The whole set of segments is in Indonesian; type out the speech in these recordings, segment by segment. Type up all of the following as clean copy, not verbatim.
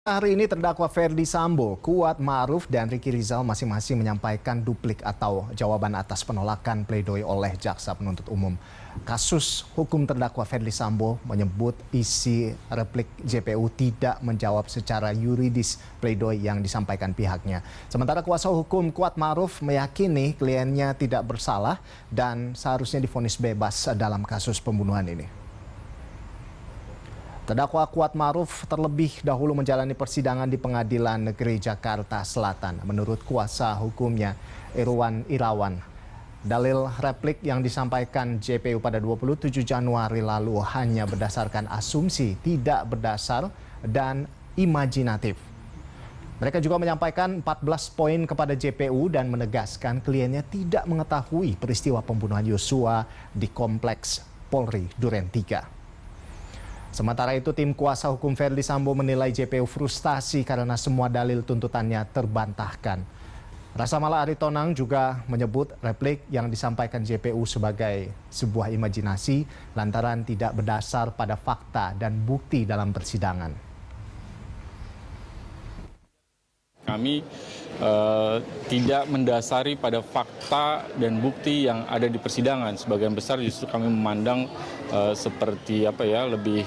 Hari ini terdakwa Ferdy Sambo, Kuat Ma'ruf, dan Ricky Rizal masing-masing menyampaikan duplik atau jawaban atas penolakan pledoi oleh jaksa penuntut umum. Kasus hukum terdakwa Ferdy Sambo menyebut isi replik JPU tidak menjawab secara yuridis pledoi yang disampaikan pihaknya. Sementara kuasa hukum Kuat Ma'ruf meyakini kliennya tidak bersalah dan seharusnya divonis bebas dalam kasus pembunuhan ini. Terdakwa Kuat Ma'ruf terlebih dahulu menjalani persidangan di Pengadilan Negeri Jakarta Selatan. Menurut kuasa hukumnya, Irwan Irawan, dalil replik yang disampaikan JPU pada 27 Januari lalu hanya berdasarkan asumsi, tidak berdasar dan imajinatif. Mereka juga menyampaikan 14 poin kepada JPU dan menegaskan kliennya tidak mengetahui peristiwa pembunuhan Yosua di Kompleks Polri Duren 3. Sementara itu, tim kuasa hukum Ferdy Sambo menilai JPU frustasi karena semua dalil tuntutannya terbantahkan. Rasa Mala Aritonang juga menyebut replik yang disampaikan JPU sebagai sebuah imajinasi lantaran tidak berdasar pada fakta dan bukti dalam persidangan. Kami tidak mendasari pada fakta dan bukti yang ada di persidangan. Sebagian besar justru kami memandang seperti lebih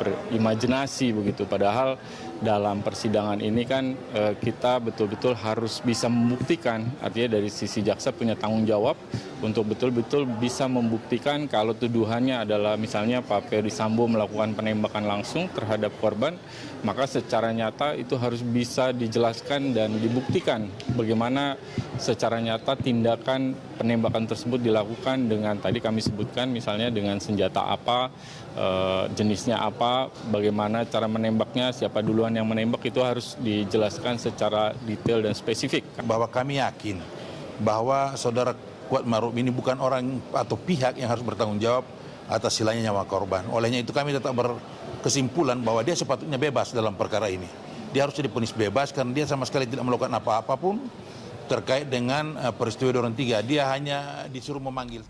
berimajinasi begitu. Padahal dalam persidangan ini kan kita betul-betul harus bisa membuktikan, artinya dari sisi jaksa punya tanggung jawab untuk betul-betul bisa membuktikan kalau tuduhannya adalah misalnya Pak Ferdy Sambo melakukan penembakan langsung terhadap korban, maka secara nyata itu harus bisa dijelaskan dan dibuktikan bagaimana secara nyata tindakan penembakan tersebut dilakukan dengan tadi kami sebutkan misalnya dengan senjata apa, jenisnya apa, bagaimana cara menembaknya, siapa duluan yang menembak, itu harus dijelaskan secara detail dan spesifik. Bahwa kami yakin bahwa saudara Kuat Ma'ruf ini bukan orang atau pihak yang harus bertanggung jawab atas hilangnya nyawa korban. Olehnya itu kami tetap berkesimpulan bahwa dia sepatutnya bebas dalam perkara ini. Dia harus divonis bebas karena dia sama sekali tidak melakukan apa-apa pun terkait dengan peristiwa Duren 3. Dia hanya disuruh memanggil.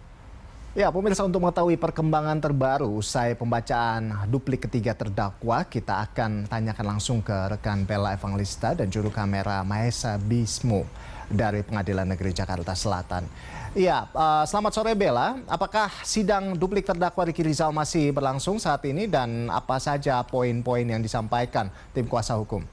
Ya, pemirsa, untuk mengetahui perkembangan terbaru usai pembacaan duplik ketiga terdakwa, kita akan tanyakan langsung ke rekan Bella Evangelista dan juru kamera Maesa Bismo dari Pengadilan Negeri Jakarta Selatan. Ya, selamat sore Bella. Apakah sidang duplik terdakwa Ricky Rizal masih berlangsung saat ini dan apa saja poin-poin yang disampaikan tim kuasa hukum?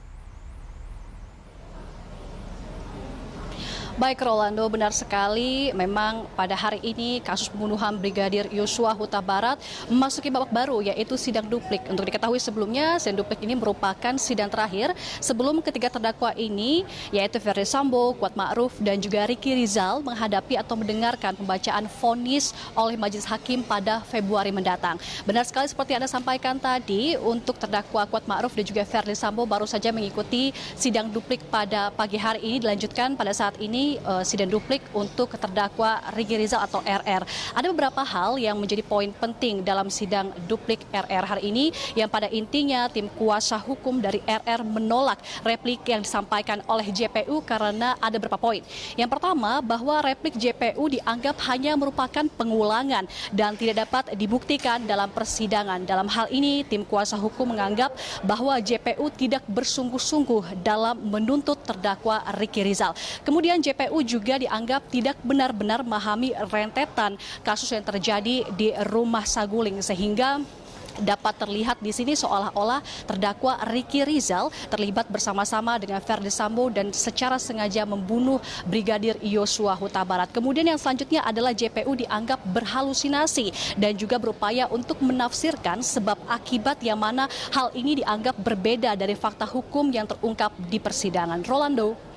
Baik Rolando, benar sekali. Memang pada hari ini kasus pembunuhan Brigadir Yosua Huta Barat memasuki babak baru, yaitu sidang duplik. Untuk diketahui sebelumnya, sidang duplik ini merupakan sidang terakhir sebelum ketiga terdakwa ini, yaitu Ferdy Sambo, Kuat Ma'ruf, dan juga Ricky Rizal menghadapi atau mendengarkan pembacaan vonis oleh majelis hakim pada Februari mendatang. Benar sekali seperti Anda sampaikan tadi, untuk terdakwa Kuat Ma'ruf dan juga Ferdy Sambo baru saja mengikuti sidang duplik pada pagi hari ini. Dilanjutkan pada saat ini sidang duplik untuk terdakwa Ricky Rizal atau RR. Ada beberapa hal yang menjadi poin penting dalam sidang duplik RR hari ini, yang pada intinya tim kuasa hukum dari RR menolak replik yang disampaikan oleh JPU karena ada beberapa poin. Yang pertama, bahwa replik JPU dianggap hanya merupakan pengulangan dan tidak dapat dibuktikan dalam persidangan. Dalam hal ini, tim kuasa hukum menganggap bahwa JPU tidak bersungguh-sungguh dalam menuntut terdakwa Ricky Rizal. Kemudian JPU juga dianggap tidak benar-benar memahami rentetan kasus yang terjadi di Rumah Saguling, sehingga dapat terlihat di sini seolah-olah terdakwa Ricky Rizal terlibat bersama-sama dengan Ferdy Sambo dan secara sengaja membunuh Brigadir Yosua Huta Barat. Kemudian yang selanjutnya adalah JPU dianggap berhalusinasi dan juga berupaya untuk menafsirkan sebab akibat, yang mana hal ini dianggap berbeda dari fakta hukum yang terungkap di persidangan. Rolando.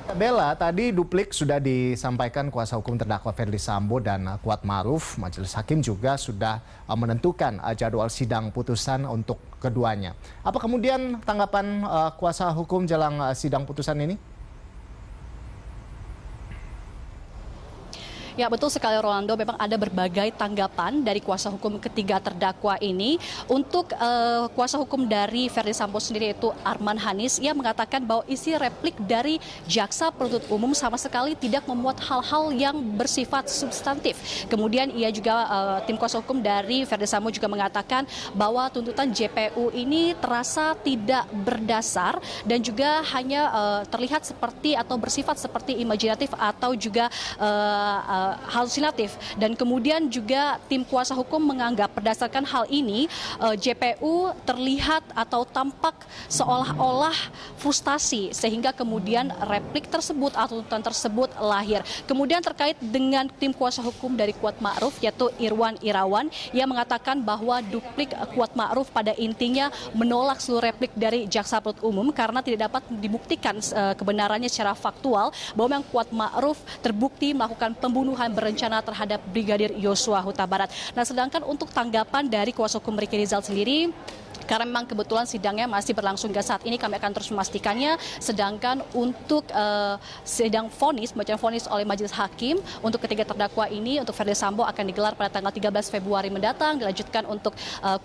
Bella, tadi duplik sudah disampaikan kuasa hukum terdakwa Ferdy Sambo dan Kuat Ma'ruf. Majelis hakim juga sudah menentukan jadwal sidang putusan untuk keduanya. Apa kemudian tanggapan kuasa hukum jelang sidang putusan ini? Ya betul sekali Rolando, memang ada berbagai tanggapan dari kuasa hukum ketiga terdakwa ini. Untuk kuasa hukum dari Verdi Sambo sendiri yaitu Arman Hanis, ia mengatakan bahwa isi replik dari jaksa penuntut umum sama sekali tidak memuat hal-hal yang bersifat substantif. Kemudian ia juga tim kuasa hukum dari Verdi Sambo juga mengatakan bahwa tuntutan JPU ini terasa tidak berdasar dan juga hanya terlihat seperti atau bersifat seperti imajinatif atau juga halusinatif. Dan kemudian juga tim kuasa hukum menganggap berdasarkan hal ini JPU terlihat atau tampak seolah-olah frustasi sehingga kemudian replik tersebut atau tuntutan tersebut lahir. Kemudian terkait dengan tim kuasa hukum dari Kuat Ma'ruf yaitu Irwan Irawan, ia mengatakan bahwa duplik Kuat Ma'ruf pada intinya menolak seluruh replik dari jaksa penuntut umum karena tidak dapat dibuktikan kebenarannya secara faktual bahwa memang Kuat Ma'ruf terbukti melakukan pembunuhan berencana terhadap Brigadir Yosua Huta Barat. Nah, sedangkan untuk tanggapan dari kuasa hukum Ricky Rizal sendiri, karena memang kebetulan sidangnya masih berlangsung hingga saat ini, kami akan terus memastikannya. Sedangkan untuk sidang vonis, bacaan vonis oleh majelis hakim untuk ketiga terdakwa ini, untuk Verdi Sambo akan digelar pada tanggal 13 Februari mendatang, dilanjutkan untuk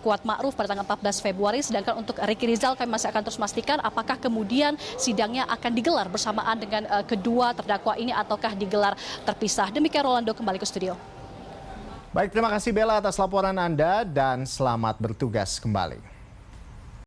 Kuat Ma'ruf pada tanggal 14 Februari. Sedangkan untuk Ricky Rizal kami masih akan terus memastikan apakah kemudian sidangnya akan digelar bersamaan dengan kedua terdakwa ini ataukah digelar terpisah. Demikian Rolando, kembali ke studio. Baik, terima kasih Bella atas laporan Anda dan selamat bertugas kembali.